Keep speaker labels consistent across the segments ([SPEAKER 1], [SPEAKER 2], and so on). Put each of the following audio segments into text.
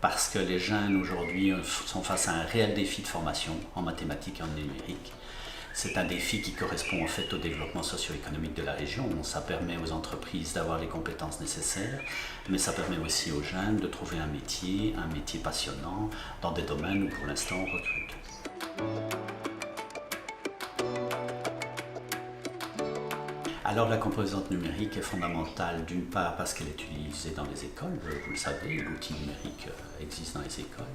[SPEAKER 1] parce que les jeunes aujourd'hui sont face à un réel défi de formation en mathématiques et en numérique. C'est un défi qui correspond en fait au développement socio-économique de la région. Ça permet aux entreprises d'avoir les compétences nécessaires, mais ça permet aussi aux jeunes de trouver un métier passionnant dans des domaines où pour l'instant on recrute. Alors la composante numérique est fondamentale d'une part parce qu'elle est utilisée dans les écoles, vous le savez, l'outil numérique existe dans les écoles,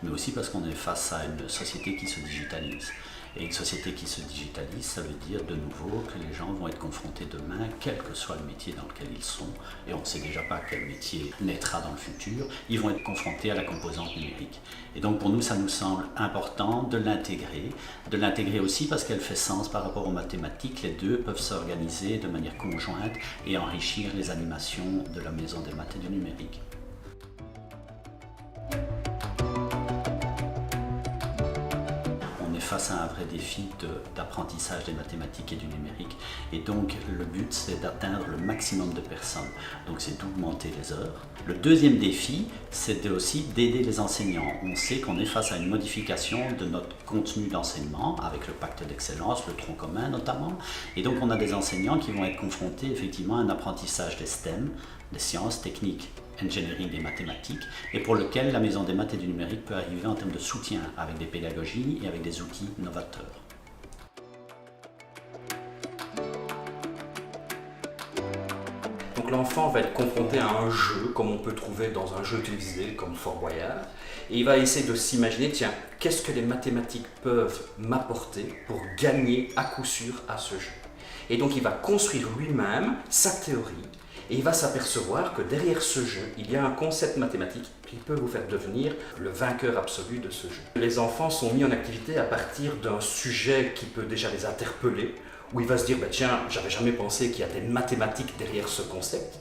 [SPEAKER 1] mais aussi parce qu'on est face à une société qui se digitalise. Et une société qui se digitalise, ça veut dire de nouveau que les gens vont être confrontés demain, quel que soit le métier dans lequel ils sont, et on ne sait déjà pas quel métier naîtra dans le futur, ils vont être confrontés à la composante numérique. Et donc pour nous, ça nous semble important de l'intégrer aussi parce qu'elle fait sens par rapport aux mathématiques. Les deux peuvent s'organiser de manière conjointe et enrichir les animations de la Maison des maths et du numérique. Face à un vrai défi d'apprentissage des mathématiques et du numérique. Et donc le but, c'est d'atteindre le maximum de personnes. Donc c'est d'augmenter les heures. Le deuxième défi, c'est aussi d'aider les enseignants. On sait qu'on est face à une modification de notre contenu d'enseignement avec le pacte d'excellence, le tronc commun notamment. Et donc on a des enseignants qui vont être confrontés effectivement à un apprentissage des STEM, des sciences techniques, engineering et mathématiques, et pour lequel la Maison des maths et du numérique peut arriver en termes de soutien avec des pédagogies et avec des outils novateurs.
[SPEAKER 2] Donc l'enfant va être confronté à un jeu, comme on peut trouver dans un jeu télévisé comme Fort Boyard, et il va essayer de s'imaginer, tiens, qu'est-ce que les mathématiques peuvent m'apporter pour gagner à coup sûr à ce jeu. Et donc il va construire lui-même sa théorie, et il va s'apercevoir que derrière ce jeu, il y a un concept mathématique qui peut vous faire devenir le vainqueur absolu de ce jeu. Les enfants sont mis en activité à partir d'un sujet qui peut déjà les interpeller, où il va se dire, bah, tiens, j'avais jamais pensé qu'il y a des mathématiques derrière ce concept.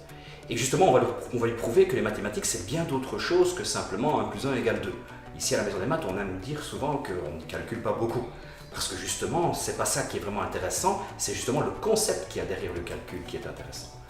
[SPEAKER 2] Et justement, on va lui prouver que les mathématiques, c'est bien d'autre chose que simplement 1 + 1 = 2. Ici, à la Maison des maths, on aime dire souvent qu'on ne calcule pas beaucoup. Parce que justement, c'est pas ça qui est vraiment intéressant, c'est justement le concept qu'il y a derrière le calcul qui est intéressant.